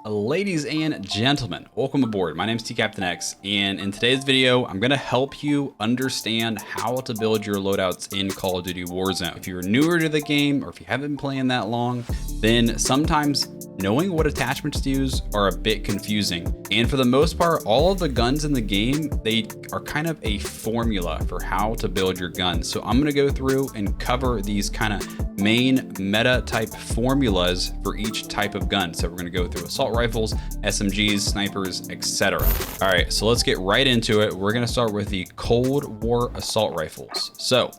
Ladies and gentlemen, welcome aboard. My name is TCaptainX, and in today's video, I'm going to help you understand how to build your loadouts in Call of Duty Warzone. If you're newer to the game, or if you haven't been playing that long, then sometimes knowing what attachments to use are a bit confusing. And for the most part, all of the guns in the game, they are kind of a formula for how to build your guns. So I'm going to go through and cover these kind of main meta type formulas for each type of gun. So we're going to go through assault rifles, SMGs, snipers, etc. All right, so let's get right into it. We're going to start with the Cold War assault rifles. So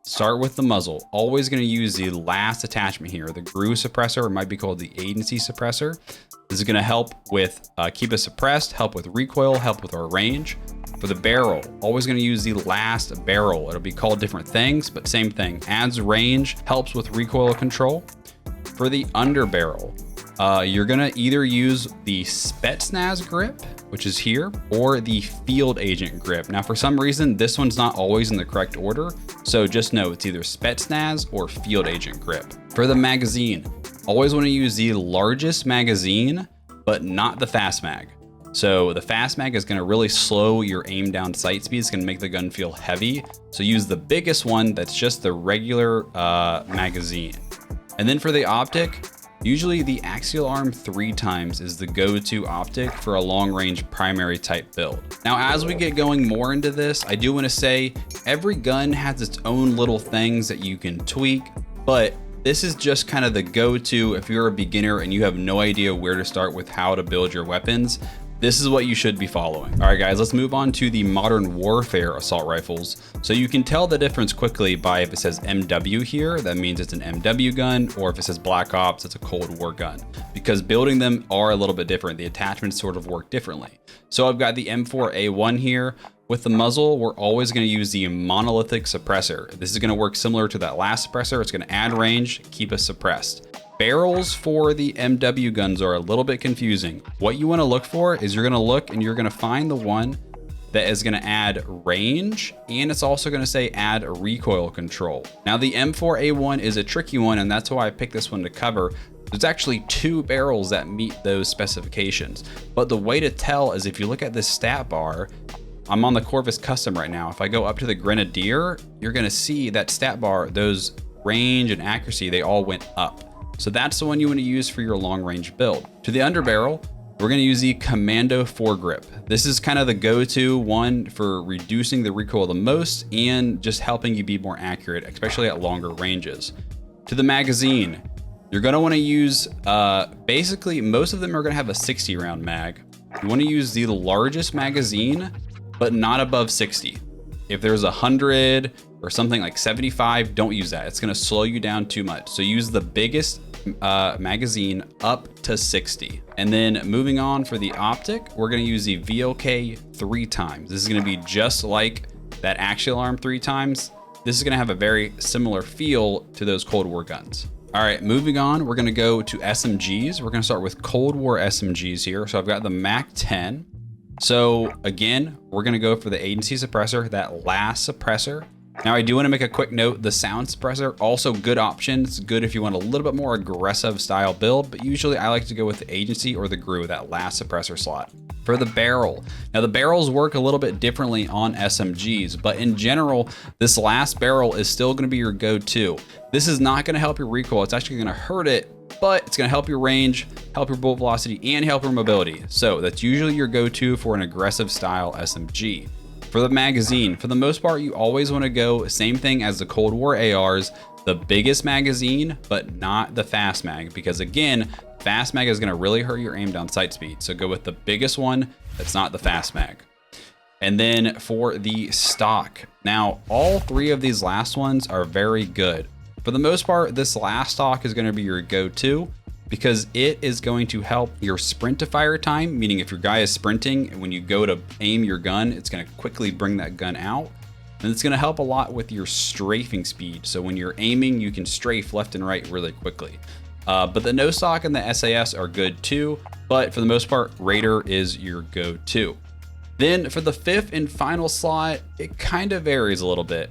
start with the muzzle. Always going to use the last attachment here, the GRU suppressor. It might be called the agency suppressor. This is going to help with keep us suppressed, help with recoil, help with our range. For the barrel, always going to use the last barrel. It'll be called different things, but same thing. Adds range, helps with recoil control. For the underbarrel, you're going to either use the Spetsnaz grip, which is here, or the field agent grip. Now, for some reason, this one's not always in the correct order. So just know it's either Spetsnaz or field agent grip. For the magazine, always want to use the largest magazine, but not the fast mag. So the fast mag is going to really slow your aim down sight speed. It's going to make the gun feel heavy. So use the biggest one that's just the regular magazine. And then for the optic, usually the axial arm 3 times is the go-to optic for a long range primary type build. Now, as we get going more into this, I do want to say every gun has its own little things that you can tweak, but this is just kind of the go-to if you're a beginner and you have no idea where to start with how to build your weapons. This is what you should be following. All right, guys, let's move on to the modern warfare assault rifles. So you can tell the difference quickly by if it says MW here, that means it's an MW gun, or if it says Black Ops, it's a Cold War gun, because building them are a little bit different. The attachments sort of work differently. So I've got the M4A1 here. With the muzzle, we're always going to use the monolithic suppressor. This is going to work similar to that last suppressor. It's going to add range, keep us suppressed. Barrels for the MW guns are a little bit confusing. What you want to look for is you're going to look and you're going to find the one that is going to add range, and it's also going to say add recoil control. Now the M4A1 is a tricky one, and that's why I picked this one to cover. There's actually 2 barrels that meet those specifications, but the way to tell is if you look at this stat bar. I'm on the Corvus Custom right now. If I go up to the Grenadier, you're going to see that stat bar, those range and accuracy, they all went up. So that's the one you want to use for your long range build. To the underbarrel, we're going to use the Commando foregrip. This is kind of the go-to one for reducing the recoil the most and just helping you be more accurate, especially at longer ranges. To the magazine, you're going to want to use, basically most of them are going to have a 60 round mag. You want to use the largest magazine, but not above 60. If there's 100 or something like 75, don't use that. It's going to slow you down too much. So use the biggest magazine up to 60. And then moving on for the optic, we're going to use the VLK 3 times. This is going to be just like that axial arm 3 times. This is going to have a very similar feel to those Cold War guns. All right, moving on, we're going to go to SMGs. We're going to start with Cold War SMGs here. So I've got the MAC 10. So again, we're going to go for the agency suppressor, that last suppressor. Now I do want to make a quick note, the sound suppressor, also good option. It's good if you want a little bit more aggressive style build, but usually I like to go with the agency or the GRU, that last suppressor slot. For the barrel, now the barrels work a little bit differently on SMGs, but in general, this last barrel is still going to be your go-to. This is not going to help your recoil. It's actually going to hurt it, but it's going to help your range, help your bullet velocity, and help your mobility. So that's usually your go-to for an aggressive style SMG. For the magazine, for the most part, you always want to go same thing as the Cold War ARs, the biggest magazine, but not the fast mag, because again, fast mag is going to really hurt your aim down sight speed. So go with the biggest one that's not the fast mag. And then for the stock, now all 3 of these last ones are very good. For the most part, this last stock is going to be your go-to because it is going to help your sprint to fire time, meaning if your guy is sprinting and when you go to aim your gun, it's going to quickly bring that gun out. And it's going to help a lot with your strafing speed. So when you're aiming, you can strafe left and right really quickly. But the no stock and the SAS are good too. But for the most part, Raider is your go-to. Then for the 5th and final slot, it kind of varies a little bit.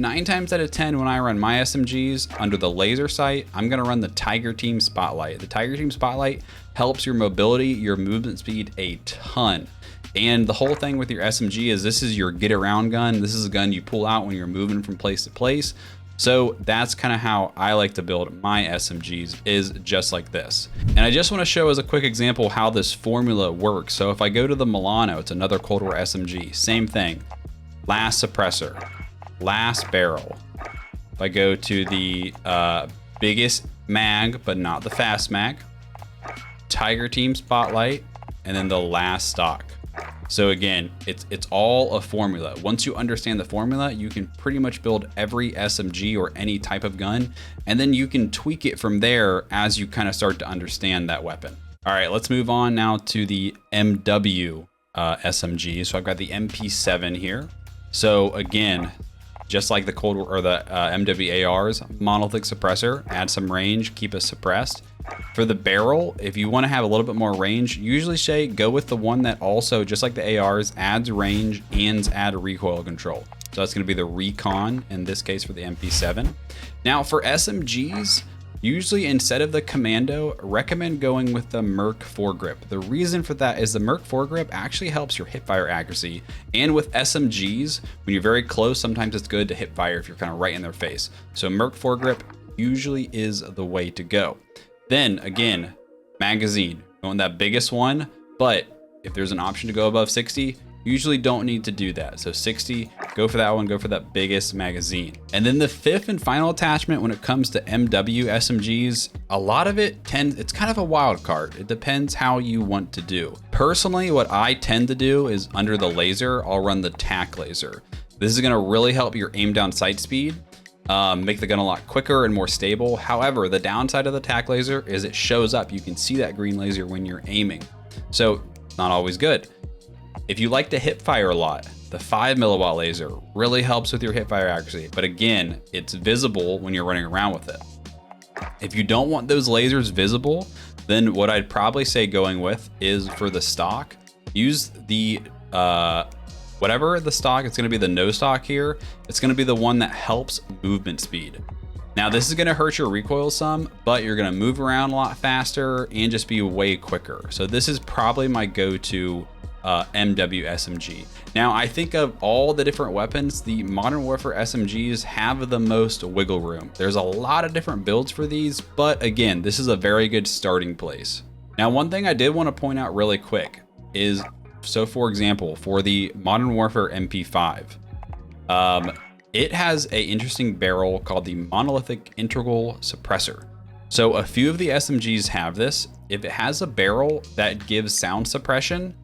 9 times out of 10 when I run my SMGs under the laser sight, I'm gonna run the Tiger Team Spotlight. The Tiger Team Spotlight helps your mobility, your movement speed a ton. And the whole thing with your SMG is this is your get around gun. This is a gun you pull out when you're moving from place to place. So that's kind of how I like to build my SMGs, is just like this. And I just want to show as a quick example how this formula works. So if I go to the Milano, it's another Cold War SMG, same thing. Last suppressor, last barrel. If I go to the biggest mag, but not the fast mag, Tiger Team Spotlight, and then the last stock. So again, it's all a formula. Once you understand the formula, you can pretty much build every SMG or any type of gun, and then you can tweak it from there as you kind of start to understand that weapon. All right, let's move on now to the MW SMG. So I've got the MP7 here. So again, just like the Cold War or the MWARs, monolithic suppressor, add some range, keep us suppressed. For the barrel, if you want to have a little bit more range, usually say go with the one that also, just like the ARs, adds range and add recoil control. So that's going to be the Recon in this case for the MP7. Now for SMGs, usually instead of the Commando, recommend going with the Merc foregrip. The reason for that is the Merc foregrip actually helps your hipfire accuracy. And with SMGs, when you're very close, sometimes it's good to hipfire if you're kind of right in their face. So Merc foregrip usually is the way to go. Then again, magazine, going that biggest one, but if there's an option to go above 60, usually don't need to do that. So 60, go for that one, go for that biggest magazine. And then the fifth and final attachment when it comes to MW SMGs, a lot of it's kind of a wild card. It depends how you want to do. Personally, what I tend to do is under the laser, I'll run the tack laser. This is gonna really help your aim down sight speed. Make the gun a lot quicker and more stable. However, the downside of the tack laser is it shows up. You can see that green laser when you're aiming. So not always good. If you like to hip fire a lot, the 5 milliwatt laser really helps with your hip fire accuracy. But again, it's visible when you're running around with it. If you don't want those lasers visible, then what I'd probably say going with is for the stock, use the, whatever the stock, it's gonna be the no stock here. It's gonna be the one that helps movement speed. Now this is gonna hurt your recoil some, but you're gonna move around a lot faster and just be way quicker. So this is probably my go-to MW SMG. Now I think of all the different weapons, the Modern Warfare SMGs have the most wiggle room. There's a lot of different builds for these, but again, this is a very good starting place. Now one thing I did wanna point out really quick is, so for example, for the Modern Warfare MP5, it has an interesting barrel called the Monolithic Integral Suppressor. So a few of the SMGs have this. If it has a barrel that gives sound suppression,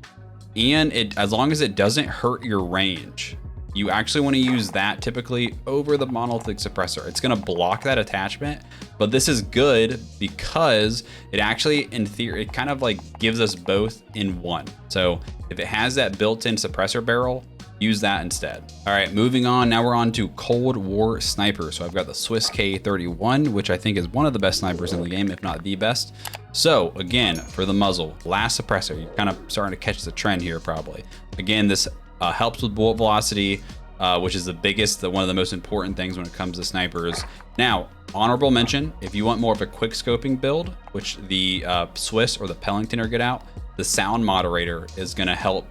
and as long as it doesn't hurt your range, you actually want to use that typically over the monolithic suppressor. It's going to block that attachment, but this is good because it actually, in theory, it kind of like gives us both in one. So if it has that built-in suppressor barrel, use that instead. All right, moving on. Now we're on to Cold War Sniper. So I've got the Swiss K31, which I think is one of the best snipers in the game, if not the best. So again, for the muzzle, last suppressor, you're kind of starting to catch the trend here probably. Again, this helps with bullet velocity, which is the biggest, one of the most important things when it comes to snipers. Now, honorable mention, if you want more of a quick scoping build, which the Swiss or the Pellington are good out, the sound moderator is gonna help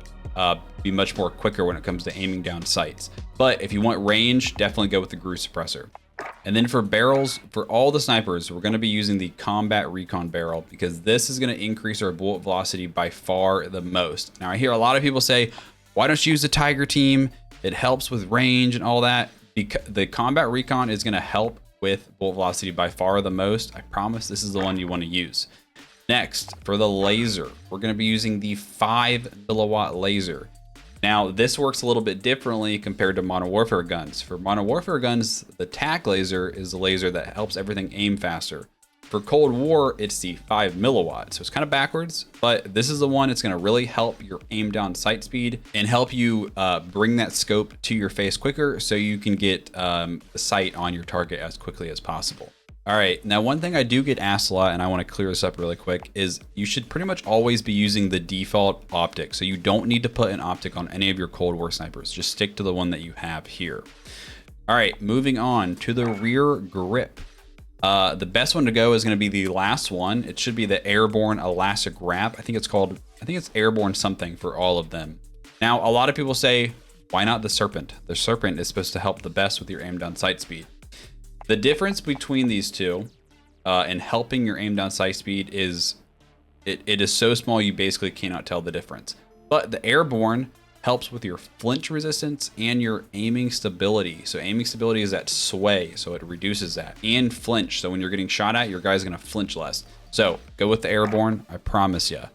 be much more quicker when it comes to aiming down sights. But if you want range, definitely go with the Grew suppressor. And then for barrels, for all the snipers, we're gonna be using the Combat Recon barrel because this is gonna increase our bullet velocity by far the most. Now I hear a lot of people say, why don't you use the Tiger Team? It helps with range and all that. Because the Combat Recon is gonna help with bullet velocity by far the most. I promise this is the one you wanna use. Next, for the laser, we're gonna be using the 5 milliwatt laser. Now, this works a little bit differently compared to Modern Warfare guns. For Modern Warfare guns, the tack laser is the laser that helps everything aim faster. For Cold War, it's the 5 milliwatt. So it's kind of backwards, but this is the one that's gonna really help your aim down sight speed and help you bring that scope to your face quicker so you can get the sight on your target as quickly as possible. All right, now one thing I do get asked a lot, and I wanna clear this up really quick, is you should pretty much always be using the default optic. So you don't need to put an optic on any of your Cold War snipers. Just stick to the one that you have here. All right, moving on to the rear grip. The best one to go is going to be the last one. It should be the airborne elastic wrap. I think it's airborne something for all of them. Now, a lot of people say, why not the serpent? The serpent is supposed to help the best with your aim down sight speed. The difference between these two and helping your aim down sight speed is it is so small you basically cannot tell the difference. But the airborne helps with your flinch resistance and your aiming stability. So aiming stability is that sway, so it reduces that. And flinch, so when you're getting shot at, your guy's gonna flinch less. So go with the airborne, I promise ya.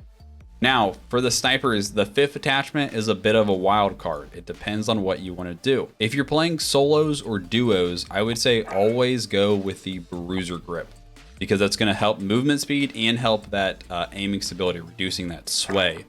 Now, for the snipers, the 5th attachment is a bit of a wild card. It depends on what you wanna do. If you're playing solos or duos, I would say always go with the bruiser grip, because that's gonna help movement speed and help that aiming stability, reducing that sway.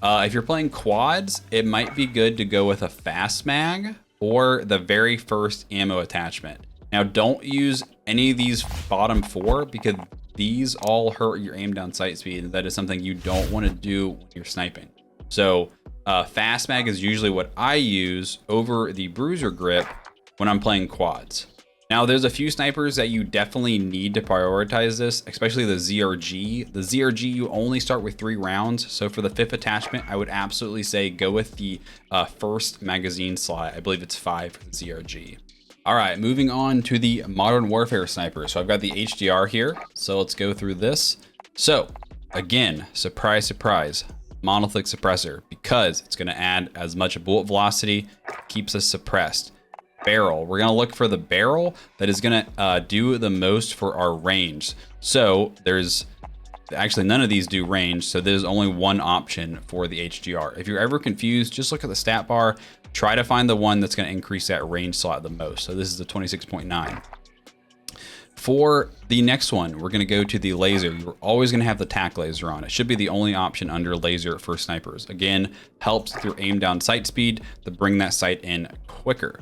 If you're playing quads, it might be good to go with a fast mag or the very first ammo attachment. Now, don't use any of these bottom 4 because these all hurt your aim down sight speed, and that is something you don't want to do when you're sniping. So fast mag is usually what I use over the bruiser grip when I'm playing quads. Now, there's a few snipers that you definitely need to prioritize this, especially the ZRG. The ZRG, you only start with 3 rounds. So for the 5th attachment, I would absolutely say go with the first magazine slot. I believe it's 5 for the ZRG. All right, moving on to the Modern Warfare sniper. So I've got the HDR here. So let's go through this. So again, surprise, surprise, monolithic suppressor, because it's gonna add as much bullet velocity, keeps us suppressed. Barrel, we're gonna look for the barrel that is gonna do the most for our range. So there's actually none of these do range, so there's only one option for the HDR. If you're ever confused, just look at the stat bar, try to find the one that's gonna increase that range slot the most. So this is the 26.9. For the next one, we're gonna go to the laser. You're always gonna have the tac laser on. It should be the only option under laser for snipers. Again, helps with your aim down sight speed to bring that sight in quicker.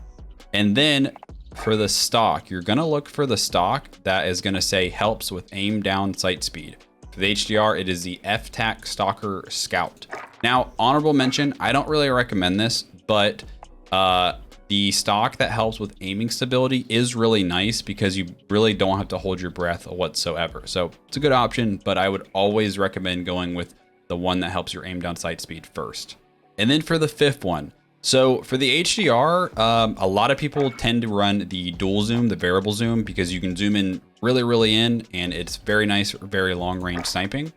And then for the stock, you're gonna look for the stock that is gonna say helps with aim down sight speed. For the HDR, it is the FTAC Stalker Scout. Now, honorable mention, I don't really recommend this, but the stock that helps with aiming stability is really nice because you really don't have to hold your breath whatsoever. So it's a good option, but I would always recommend going with the one that helps your aim down sight speed first. And then for the 5th one, so for the HDR, a lot of people tend to run the dual zoom, the variable zoom, because you can zoom in really in, and it's very nice for very long range sniping.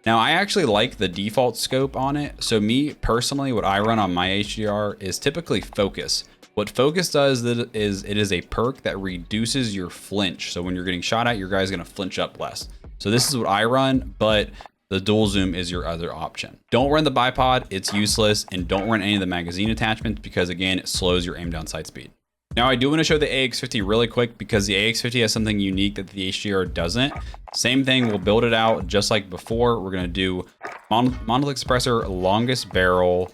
Now, I actually like the default scope on it. So me personally, what I run on my HDR is typically focus. What focus does is it is a perk that reduces your flinch. So when you're getting shot at, your guy's gonna flinch up less. So this is what I run, but the dual zoom is your other option. Don't run the bipod, it's useless, and don't run any of the magazine attachments because again, it slows your aim down sight speed. Now I do want to show the AX50 really quick because the AX50 has something unique that the HDR doesn't. Same thing, we'll build it out just like before. We're gonna do monolithic suppressor, longest barrel,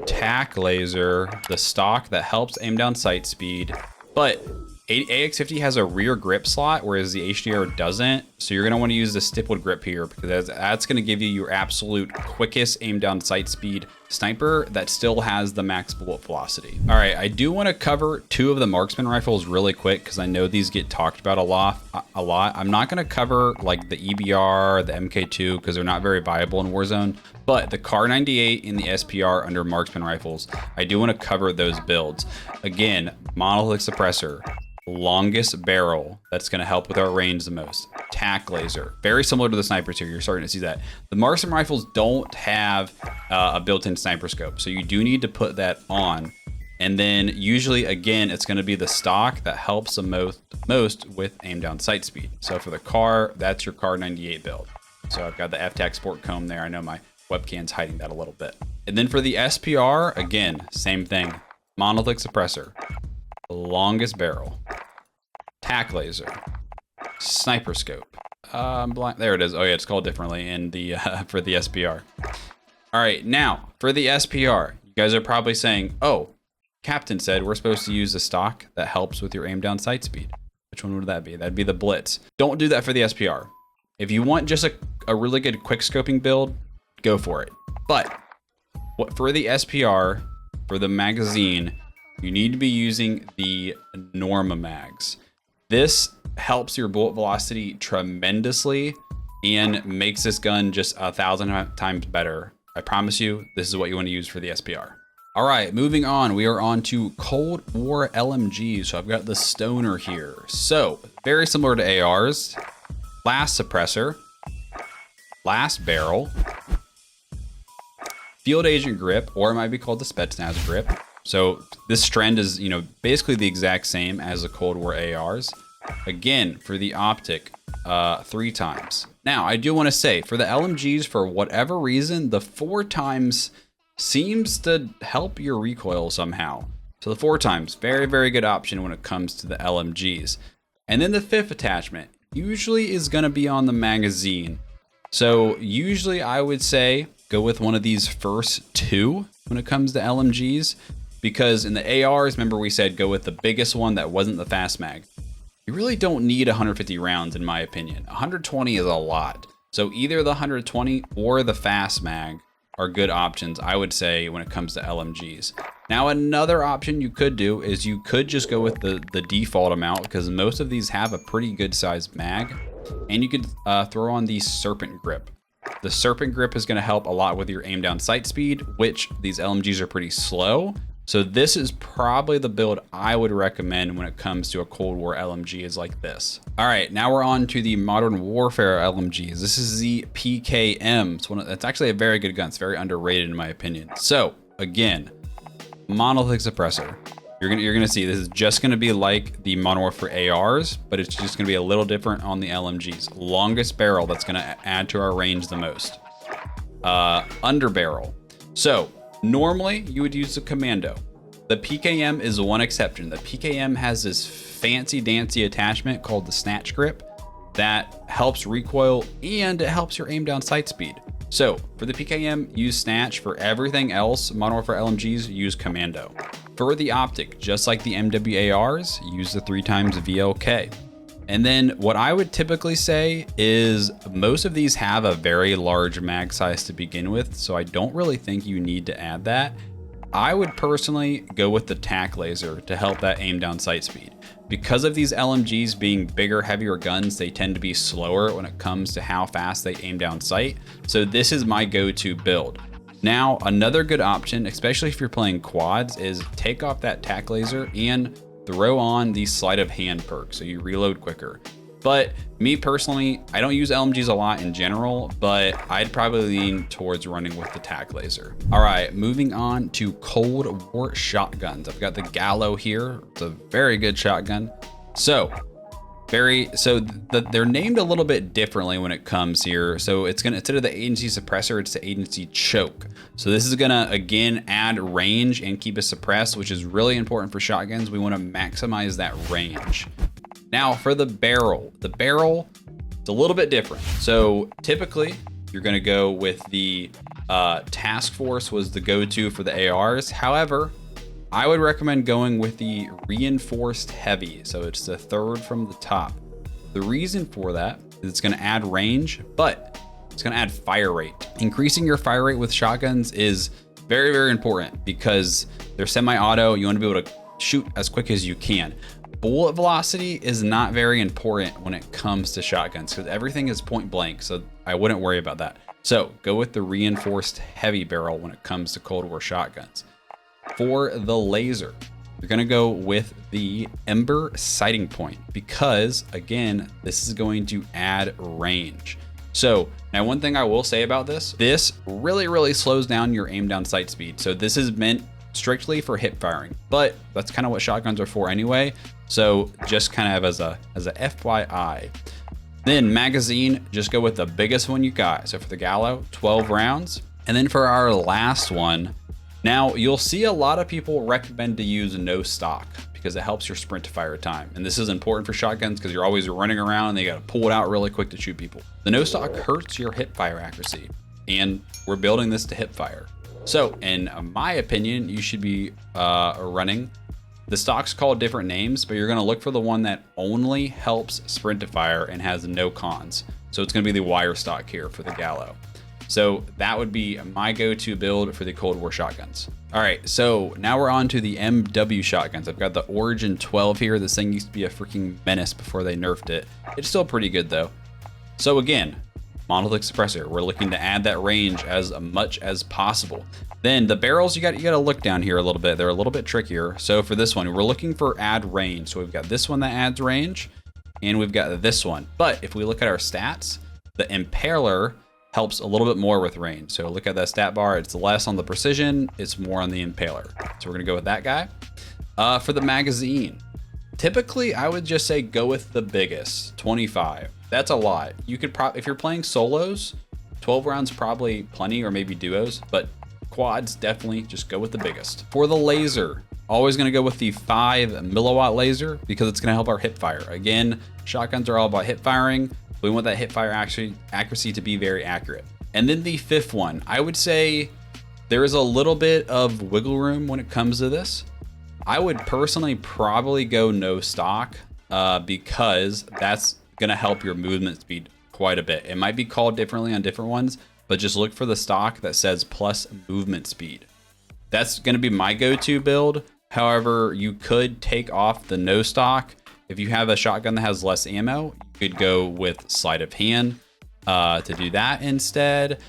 tac laser, the stock that helps aim down sight speed, but AX50 has a rear grip slot, whereas the HDR doesn't. So you're gonna wanna use the stippled grip here because that's gonna give you your absolute quickest aim down sight speed sniper that still has the max bullet velocity. All right, I do wanna cover 2 of the Marksman rifles really quick because I know these get talked about a lot. I'm not gonna cover like the EBR, the MK2, because they're not very viable in Warzone, but the Kar 98 and the SPR under Marksman rifles, I do wanna cover those builds. Again, monolithic suppressor, longest barrel, that's going to help with our range the most. Tac laser, very similar to the snipers here. You're starting to see that. The Marksman rifles don't have a built-in sniper scope, so you do need to put that on. And then usually, again, it's going to be the stock that helps the most with aim down sight speed. So for the Kar, that's your Kar 98 build. So I've got the FTAC Sport Comb there. I know my webcam's hiding that a little bit. And then for the SPR, again, same thing. Monolithic suppressor, longest barrel, tac laser, sniper scope. There it is. Oh yeah, it's called differently in the for the SPR. All right, now for the SPR, you guys are probably saying, "Oh, Captain said we're supposed to use the stock that helps with your aim down sight speed." Which one would that be? That'd be the Blitz. Don't do that for the SPR. If you want just a really good quick scoping build, go for it. But what for the SPR, for the magazine, you need to be using the Norma mags. This helps your bullet velocity tremendously and makes this gun just 1,000 times better. I promise you, this is what you want to use for the SPR. All right, moving on, we are on to Cold War LMGs. So I've got the Stoner here. So very similar to ARs, last suppressor, last barrel, field agent grip, or it might be called the Spetsnaz grip. So this trend is, basically the exact same as the Cold War ARs. Again, for the optic, 3 times. Now, I do want to say, for the LMGs, for whatever reason, the 4 times seems to help your recoil somehow. So the 4 times, very, very good option when it comes to the LMGs. And then the 5th attachment usually is going to be on the magazine. So usually I would say go with one of these first 2 when it comes to LMGs, because in the ARs, remember we said go with the biggest one that wasn't the fast mag. You really don't need 150 rounds in my opinion. 120 is a lot. So either the 120 or the fast mag are good options, I would say, when it comes to LMGs. Now, another option you could do is you could just go with the default amount, because most of these have a pretty good sized mag, and you could throw on the Serpent grip. The Serpent grip is going to help a lot with your aim down sight speed, which these LMGs are pretty slow. So this is probably the build I would recommend when it comes to a Cold War LMG, is like this. All right, now we're on to the Modern Warfare LMGs. This is the PKM. It's actually a very good gun. It's very underrated in my opinion. So again, monolithic suppressor. You're gonna see this is just gonna be like the Modern Warfare ARs, but it's just gonna be a little different on the LMGs. Longest barrel, that's gonna add to our range the most. Under barrel. So normally you would use the Commando. The PKM is the one exception. The PKM has this fancy dancy attachment called the Snatch grip that helps recoil and it helps your aim down sight speed. So for the PKM, use Snatch. For everything else, Modern Warfare LMGs, use Commando. For the optic, just like the MWARs, use the 3 times VLK. And then what I would typically say is most of these have a very large mag size to begin with, so I don't really think you need to add that. I would personally go with the TAC laser to help that aim down sight speed. Because of these LMGs being bigger, heavier guns, they tend to be slower when it comes to how fast they aim down sight. So this is my go-to build. Now, another good option, especially if you're playing quads, is take off that TAC laser and throw on the sleight of hand perk so you reload quicker. But me personally, I don't use LMGs a lot in general, but I'd probably lean towards running with the TAC laser. All right, moving on to Cold War shotguns. I've got the Gallo here. It's a very good shotgun. They're named a little bit differently when it comes here. So it's gonna, instead of the agency suppressor, it's the agency choke. So this is gonna again add range and keep it suppressed, which is really important for shotguns. We want to maximize that range. Now for the barrel is a little bit different. So typically you're gonna go with the Task Force was the go-to for the ARs. However, I would recommend going with the Reinforced Heavy. So it's the 3rd from the top. The reason for that is it's gonna add range, but it's gonna add fire rate. Increasing your fire rate with shotguns is very, very important because they're semi-auto. You wanna be able to shoot as quick as you can. Bullet velocity is not very important when it comes to shotguns because everything is point blank, so I wouldn't worry about that. So go with the Reinforced Heavy barrel when it comes to Cold War shotguns. For the laser, you're gonna go with the Ember sighting point because again, this is going to add range. So now one thing I will say about this really, really slows down your aim down sight speed. So this is meant strictly for hip firing, but that's kind of what shotguns are for anyway. So just kind of as a FYI. Then magazine, just go with the biggest one you got. So for the Gallo, 12 rounds. And then for our last one, now you'll see a lot of people recommend to use no stock because it helps your sprint to fire time. And this is important for shotguns because you're always running around and they got to pull it out really quick to shoot people. The no stock hurts your hip fire accuracy, and we're building this to hip fire. So in my opinion, you should be running, the stock's called different names, but you're gonna look for the one that only helps sprint to fire and has no cons. So it's gonna be the wire stock here for the Gallo. So that would be my go-to build for the Cold War shotguns. All right, so now we're on to the MW shotguns. I've got the Origin 12 here. This thing used to be a freaking menace before they nerfed it. It's still pretty good though. So again, monolithic suppressor. We're looking to add that range as much as possible. Then the barrels, you got to look down here a little bit. They're a little bit trickier. So for this one, we're looking for add range. So we've got this one that adds range, and we've got this one. But if we look at our stats, the Impaler helps a little bit more with range. So look at that stat bar. It's less on the precision. It's more on the Impaler. So we're gonna go with that guy. For the magazine, typically I would just say go with the biggest, 25. That's a lot. You could probably, if you're playing solos, 12 rounds probably plenty, or maybe duos, but quads, definitely just go with the biggest. For the laser, always gonna go with the 5 milliwatt laser because it's gonna help our hip fire. Again, shotguns are all about hip firing. We want that hip fire accuracy to be very accurate. And then the 5th one, I would say there is a little bit of wiggle room when it comes to this. I would personally probably go no stock because that's gonna help your movement speed quite a bit. It might be called differently on different ones, but just look for the stock that says plus movement speed. That's gonna be my go-to build. However, you could take off the no stock. If you have a shotgun that has less ammo, you could go with sleight of hand to do that instead.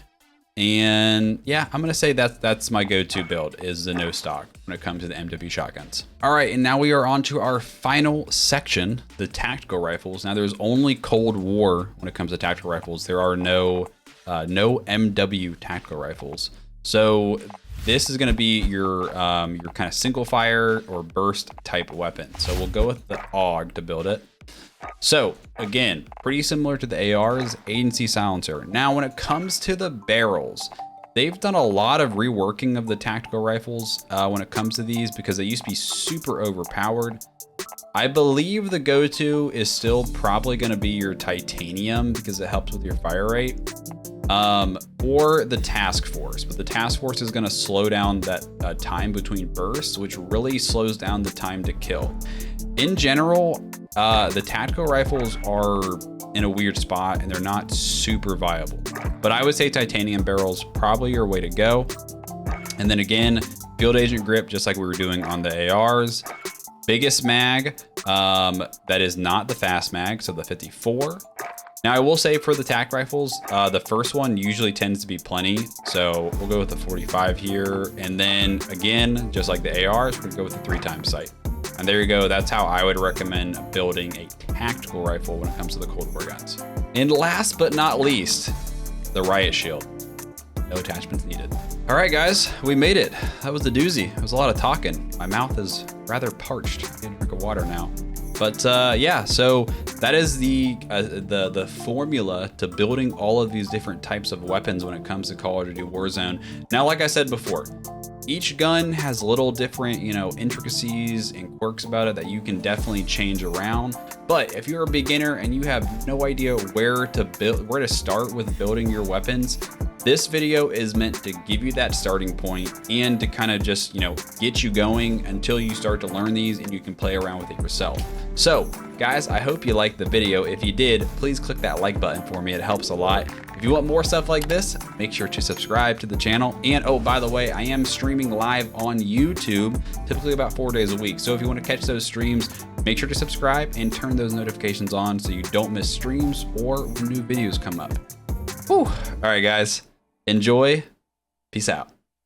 And yeah, I'm gonna say that's my go-to build is the no stock when it comes to the MW shotguns. All right, and now we are on to our final section, the tactical rifles. Now there's only Cold War when it comes to tactical rifles. There are no MW tactical rifles. So this is gonna be your kind of single fire or burst type weapon. So we'll go with the AUG to build it. So again, pretty similar to the AR's agency silencer. Now, when it comes to the barrels, they've done a lot of reworking of the tactical rifles when it comes to these because they used to be super overpowered. I believe the go-to is still probably going to be your titanium because it helps with your fire rate, or the task force. But the task force is going to slow down that time between bursts, which really slows down the time to kill. In general, the tactical rifles are in a weird spot and they're not super viable, but I would say titanium barrels probably your way to go. And then again, field agent grip, just like we were doing on the ARs. Biggest mag, that is not the fast mag, so the 54. Now I will say for the tac rifles, the first one usually tends to be plenty. So we'll go with the 45 here. And then again, just like the ARs, we're gonna go with the 3x sight. And there you go, that's how I would recommend building a tactical rifle when it comes to the Cold War guns. And last but not least, the Riot Shield. No attachments needed. All right, guys, we made it. That was the doozy. It was a lot of talking. My mouth is rather parched. I need a drink of water now. But yeah, so that is the formula to building all of these different types of weapons when it comes to Call of Duty Warzone. Now, like I said before, each gun has little different, intricacies and quirks about it that you can definitely change around. But if you're a beginner and you have no idea where to start with building your weapons, this video is meant to give you that starting point and to kind of just, get you going until you start to learn these and you can play around with it yourself. So guys, I hope you liked the video. If you did, please click that like button for me. It helps a lot. If you want more stuff like this, make sure to subscribe to the channel. And oh, by the way, I am streaming live on YouTube, typically about 4 days a week. So if you want to catch those streams, make sure to subscribe and turn those notifications on so you don't miss streams or when new videos come up. Whew. All right, guys, enjoy. Peace out.